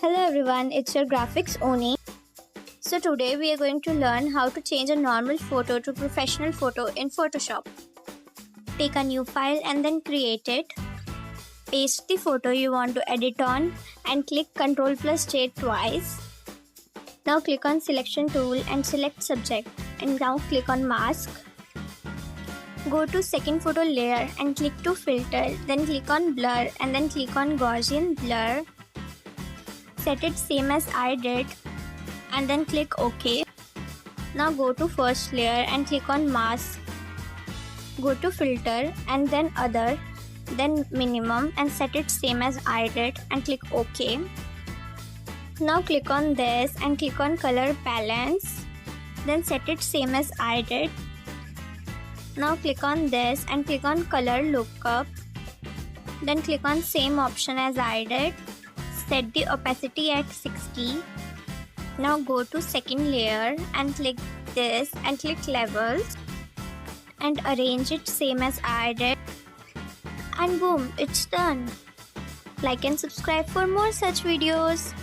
Hello everyone, it's your graphics Oni. So today we are going to learn how to change a normal photo to professional photo in Photoshop. Take a new file and then create it. Paste the photo you want to edit on and click Ctrl+J twice. Now click on selection tool and select subject and now click on mask. Go to second photo layer and click to filter, then click on blur and then click on Gaussian blur. Set it same as I did and then click OK. Now go to first layer and click on mask. Go to filter and then other, then minimum and set it same as I did and click OK. Now click on this and click on color balance, then set it same as I did. Now click on this and click on color lookup, then click on same option as I did. Set the opacity at 60. Now go to second layer and click this and click levels and arrange it same as I did. And boom, it's done. Like and subscribe for more such videos.